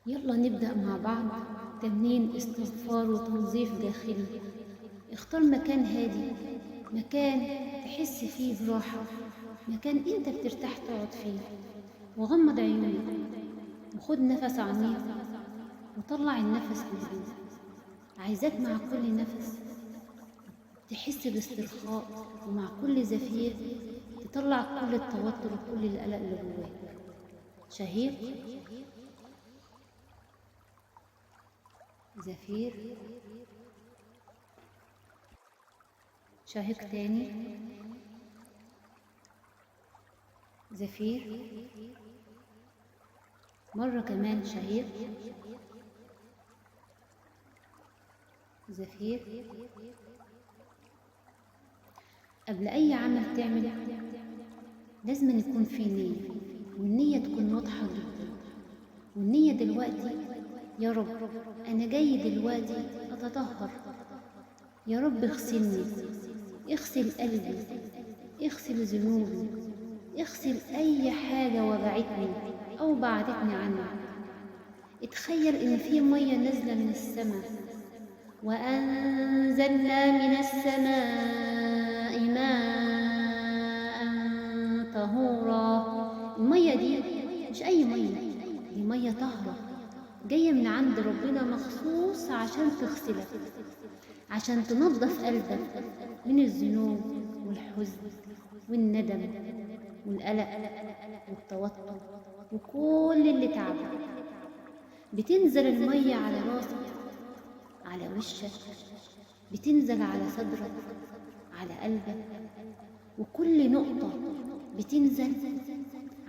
يلا نبدأ مع بعض تمرين استغفار وتنظيف داخلي. اختار مكان هادي، مكان تحس فيه براحة، مكان انت بترتاح تقعد فيه، وغمض عيونك وخد نفس عميق وطلع النفس بهدوء. عايزاك مع كل نفس تحس باسترخاء، ومع كل زفير تطلع كل التوتر وكل القلق اللي جواك. شهيق، زفير، شهيق تاني، زفير، مرة كمان شهيق، زفير. قبل أي عمل تعمل لازم يكون في نية، والنية تكون واضحة جدا. والنية دلوقتي: يا رب أنا جاي دلوقتي أتطهر، يا رب اغسلني، اغسل قلبي، اغسل ذنوبي، اغسل أي حاجة وجعتني أو بعدتني عنك. اتخيل إن في مية نازلة من السماء، وأنزلنا من السماء ماء طهورا. المية دي مش أي مية، دي مية طاهرة جاية من عند ربنا مخصوص عشان تغسلك، عشان تنظف قلبك من الذنوب والحزن والندم والقلق والتوتر وكل اللي تعبك. بتنزل المية على راسك، على وشك، بتنزل على صدرك، على قلبك، وكل نقطة بتنزل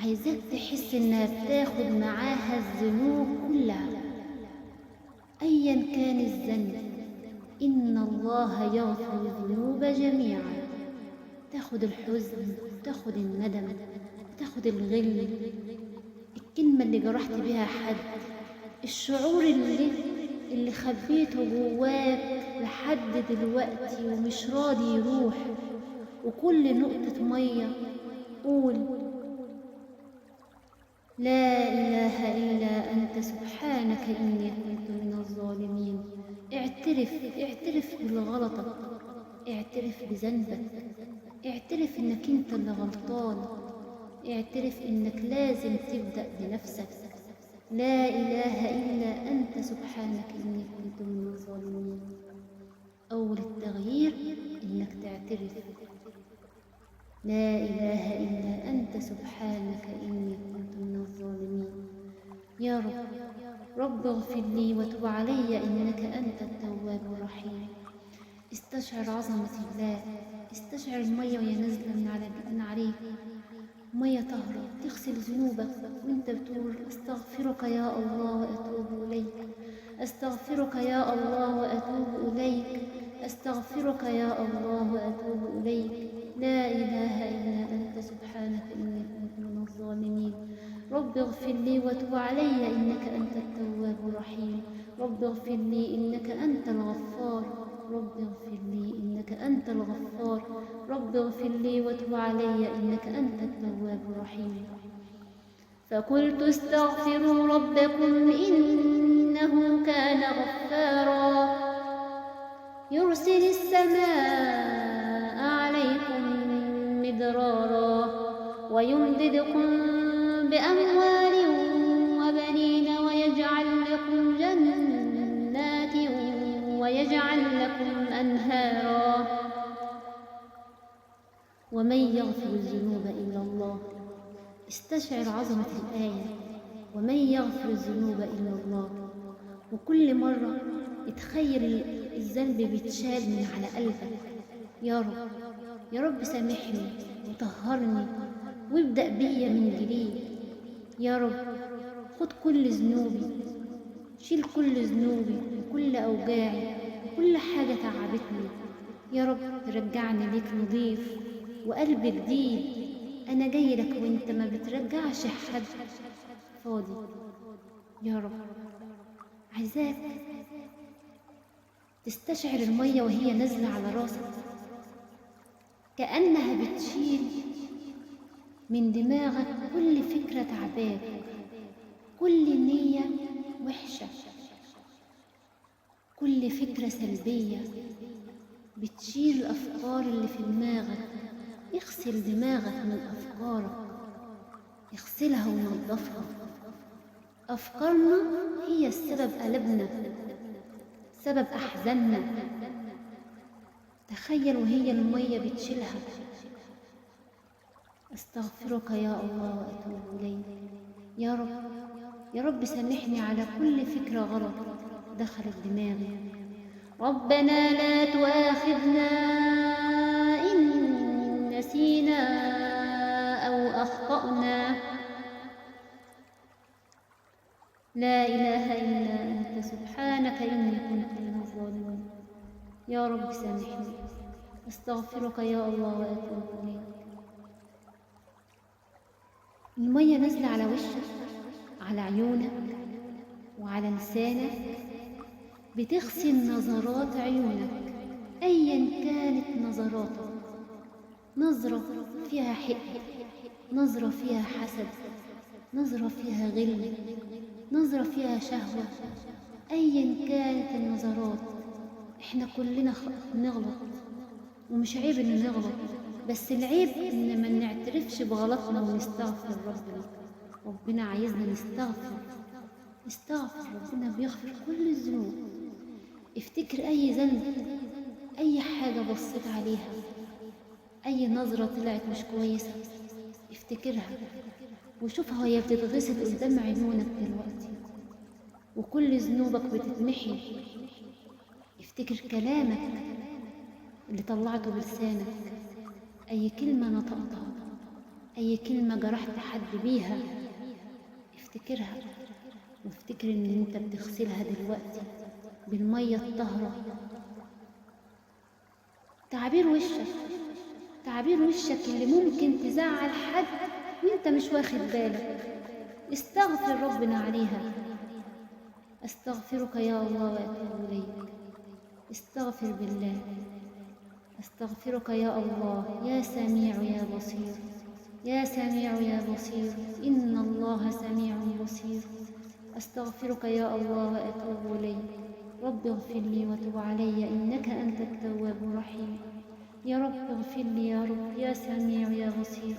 عايزاك تحس انها بتاخد معاها الذنوب كلها ايا كان الذنب. ان الله يغفر الذنوب جميعا. تاخد الحزن، تاخد الندم، تاخد الغل، الكلمة اللي جرحت بيها حد، الشعور اللي خبيته جواك لحد دلوقتي ومش راضي يروح. وكل نقطة مية قول: لا إله إلا أنت سبحانك إني كنت من الظالمين. اعترف بغلطك، اعترف بذنبك، اعترف إنك أنت اللي غلطان، اعترف إنك لازم تبدأ بنفسك. لا إله إلا أنت سبحانك إني كنت من الظالمين. أول التغيير إنك تعترف: لا إله إلا أنت سبحانك إني كنت من الظالمين. يا رب اغفر لي وتب علي إنك أنت التواب الرحيم. استشعر عظمة الله، استشعر المية وهي نازلة من عليك، مية طاهرة تغسل ذنوبك وانت بتقول: استغفرك يا الله واتوب اليك، استغفرك يا الله واتوب اليك، استغفرك يا الله واتوب اليك. لا اله الا انت سبحانك اني كنت من الظالمين. رب اغفر لي وتب علي انك انت التواب الرحيم. رب اغفر لي انك انت الغفار. رب اغفر لي إنك أنت الغفار. رب اغفر لي وتب علي إنك أنت التواب الرحيم. فقلت: استغفروا ربكم إنه كان غفارا، يرسل السماء عليكم مدرارا، ويمددكم بأموال وبنين، ويجعل لكم جنات ويجعل لكم أنهارا. ومن يغفر الذنوب إلا الله. استشعر عظمة الآية: ومن يغفر الذنوب إلا الله. وكل مرة اتخيل الذنب بيتشال من على قلبك. يا رب سامحني وطهرني وابدأ بيا من جديد. يا رب خد كل ذنوبي، شيل كل ذنوبي وكل أوجاعي وكل حاجة تعبتني. يا رب رجعني ليك نضيف وقلب جديد. أنا جاي لك وانت ما بترجعش حد فاضي. يا رب عايزاك تستشعر المية وهي نازلة على راسك، كأنها بتشيل من دماغك كل فكرة تعباك، كل نية وحشة، كل فكرة سلبية بتشيل الأفكار اللي في دماغك. اغسل دماغك من أفكارك، اغسلها ونظفها. أفكارنا هي السبب قلبنا، سبب أحزاننا. تخيل وهي المية بتشيلها. أستغفرك يا الله وأتوب إليك. يا رب، يا رب سامحني على كل فكرة غلط دخلت دماغي. ربنا لا تؤاخذنا إن نسينا أو أخطأنا. لا إله إلا أنت سبحانك إني كنت من الظالمين. يا رب سامحني. أستغفرك يا الله وأتوب إليك. المية نازلة على وشك، على عيونك، وعلى لسانك، بتغسل نظرات عيونك أيا كانت نظراتك. نظرة فيها حقد، نظرة فيها حسد، نظرة فيها غل، نظرة فيها شهوة، أيا كانت النظرات. احنا كلنا بنغلط، ومش عيب ان نغلط، بس العيب ان ما نعترفش بغلطنا ونستغفر ربنا. ربنا عايزنا نستغفر. ربنا بيغفر كل الذنوب. افتكر اي ذنب، اي حاجة بصيت عليها، اي نظرة طلعت مش كويسة، افتكرها وشوفها وهي بتتغسل قدام عيونك دلوقتي، وكل ذنوبك بتتمحي. افتكر كلامك اللي طلعته بلسانك، اي كلمة نطقتها، اي كلمة جرحت حد بيها، افتكرها. وافتكر ان انت بتغسلها دلوقتي بالمية الطاهرة. تعابير وشك اللي ممكن تزعل حد وانت مش واخد بالك، استغفر ربنا عليها. أستغفرك يا الله وأتوب إليك. استغفر بالله. أستغفرك يا الله، يا سميع يا بصير، يا سميع يا بصير، إن الله سميع بصير. أستغفرك يا الله وأتوب إليك. رب اغفر لي وتب علي إنك أنت التواب الرحيم. يا رب اغفر لي يا رب، يا سميع يا بصير.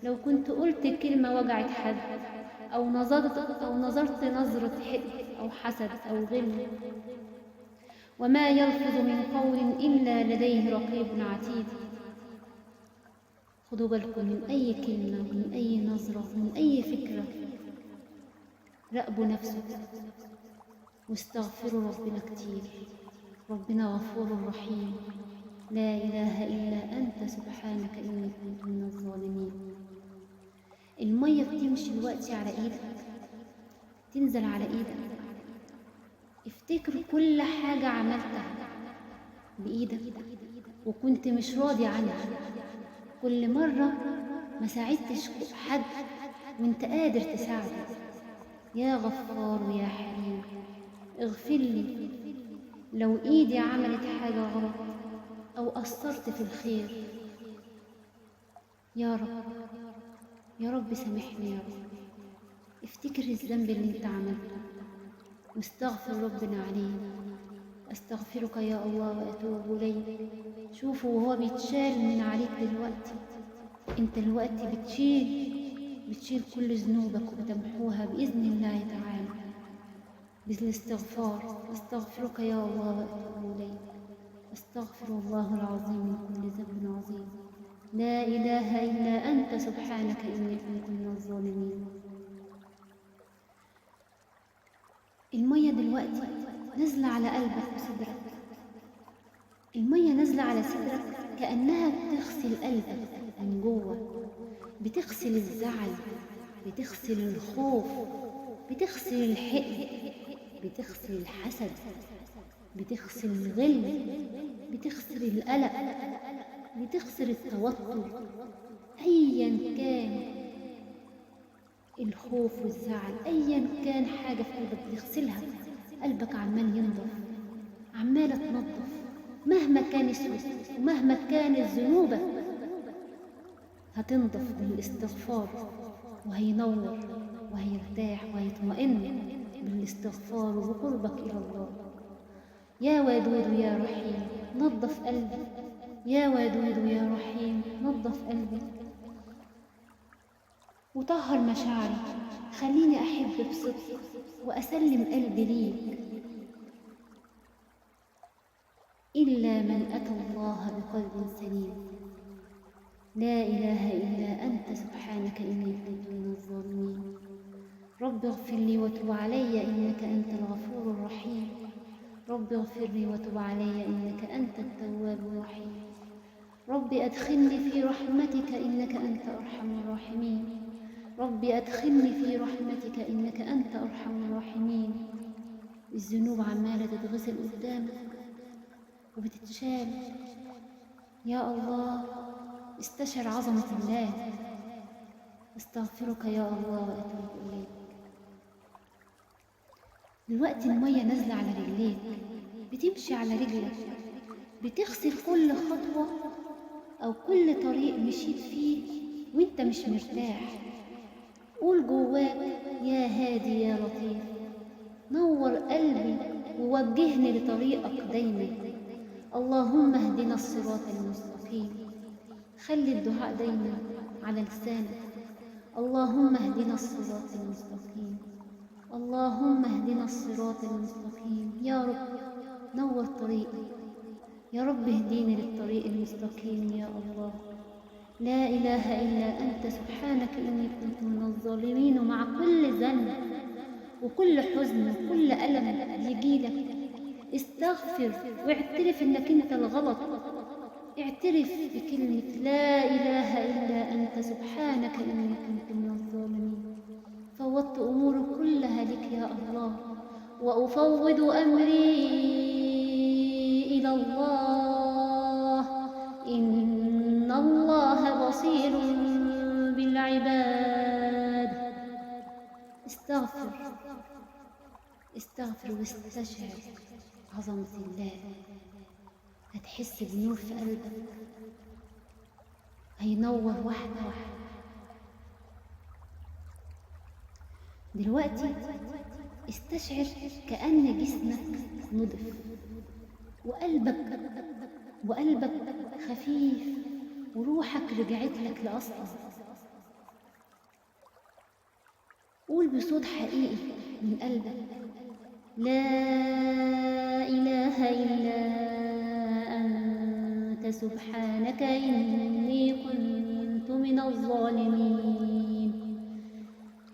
لو كنت قلت كلمة وجعت حد، أو نظرت نظرة حقد أو حسد أو غل، وما يلفظ من قول إلا لديه رقيب عتيد. خدوا بالكم من أي كلمة، من أي نظرة، من أي فكرة. راقبوا نفسكم واستغفروا ربنا كتير. ربنا غفور رحيم. لا إله إلا أنت سبحانك إني كنت من الظالمين. المية بتمشي دلوقتي على إيدك، تنزل على إيدك. افتكر كل حاجة عملتها بإيدك وكنت مش راضي عنها. كل مرة ما ساعدتش حد وانت قادر تساعده. يا غفار ويا حليم، اغفر لي لو ايدي عملت حاجة غلط او قصرت في الخير. يا رب، يا رب سامحني يا رب. افتكر الذنب اللي انت عملته واستغفر ربنا عليه. استغفرك يا الله واتوب اليك. شوفوا وهو بيتشال من عليك دلوقتي. انت دلوقتي بتشيل كل ذنوبك وبتمحوها بإذن الله تعالى بالاستغفار. استغفرك يا الله واتوب اليك. استغفر الله العظيم من كل ذنب عظيم. لا اله الا انت سبحانك اني كنت من الظالمين. المية دلوقتي نازلة على قلبك وصدرك. المية نازلة على صدرك كأنها بتغسل قلبك من جوه، بتغسل الزعل، بتغسل الخوف، بتغسل الحقد، بتغسل الحسد، بتغسل الغل، بتغسل القلق، بتغسل التوتر. أيا كان الخوف والزعل، أيا كان حاجة في قلبك بتغسلها. قلبك عمال ينضف، عمالة تنظف. مهما كان اسود ومهما كانت ذنوبك هتنضف بالاستغفار، وهينور وهيرتاح وهيطمئن. بالاستغفار وبقربك إلى الله. يا ودود يا رحيم نظف قلبي، يا ودود يا رحيم نظف قلبي وطهر مشاعري، خليني أحب بصدق وأسلم قلبي ليك. إلا من أتى الله بقلب سليم. لا إله إلا أنت سبحانك إني كنت من الظالمين. رب اغفر لي وتب علي إنك أنت الغفور الرحيم. رب اغفر لي وتب علي إنك أنت التواب الرحيم. رب أدخلني في رحمتك إنك أنت أرحم الراحمين. رب أدخلني في رحمتك إنك أنت أرحم الراحمين. الذنوب عمالة تتغسل قدامك وبتتشال. يا الله استشعر عظمة الله. استغفرك يا الله وأتوب إليك. دلوقتي المية نازلة على رجليك، بتمشي على رجلك، بتغسل كل خطوة أو كل طريق مشيت فيه وانت مش مرتاح. قول جواك يا هادي يا لطيف، نور قلبي ووجهني لطريقك دايما. اللهم اهدنا الصراط المستقيم. خلي الدعاء دايما على لسانك. اللهم اهدنا الصراط المستقيم. اللهم اهدنا الصراط المستقيم. يا رب نور طريقي، يا رب اهديني للطريق المستقيم يا الله. لا إله إلا أنت سبحانك إني كنت من الظالمين. ومع كل ذنب وكل حزن وكل ألم يجيلك استغفر واعترف إنك أنت الغلط. اعترف بكلمة لا إله إلا أنت سبحانك إني كنت من الظالمين. فوضت أموري كلها لك يا الله، وأفوض أمري إلى الله. إن الله بصير بالعباد. استغفر واستشعر عظمة الله. هتحس بنور في قلبك هينور واحدة واحدة. دلوقتي استشعر كأن جسمك نضف وقلبك خفيف وروحك رجعت لك لأصلها. قول بصوت حقيقي من قلبك لا إله إلا أنت سبحانك إني كنت من الظالمين.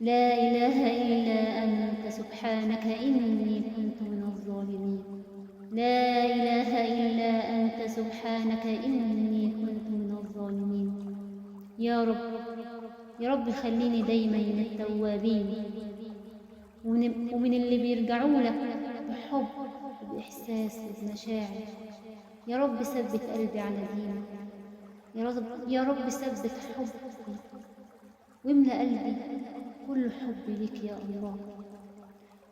لا إله إلا أنت سبحانك إني كنت من الظالمين. لا إله إلا أنت سبحانك إني كنت من الظالمين. يا رب خليني دايما من التوابين ومن اللي بيرجعوا لك بحب وبإحساس وبمشاعر. يا رب ثبت قلبي على دينك. يا رب ثبت حبي واملأ قلبي كل حب لك يا الله.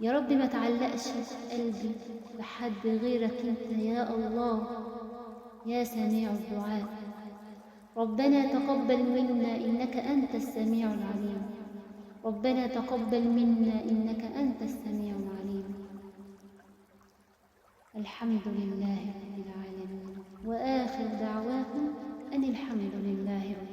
يا رب ما تعلقش قلبي بحد غيرك انت يا الله يا سميع الدعاء. ربنا تقبل منا إنك أنت السميع العليم. ربنا تقبل منا إنك أنت السميع العليم. الحمد لله رب العالمين، وآخر دعواكم أن الحمد لله رب العالمين.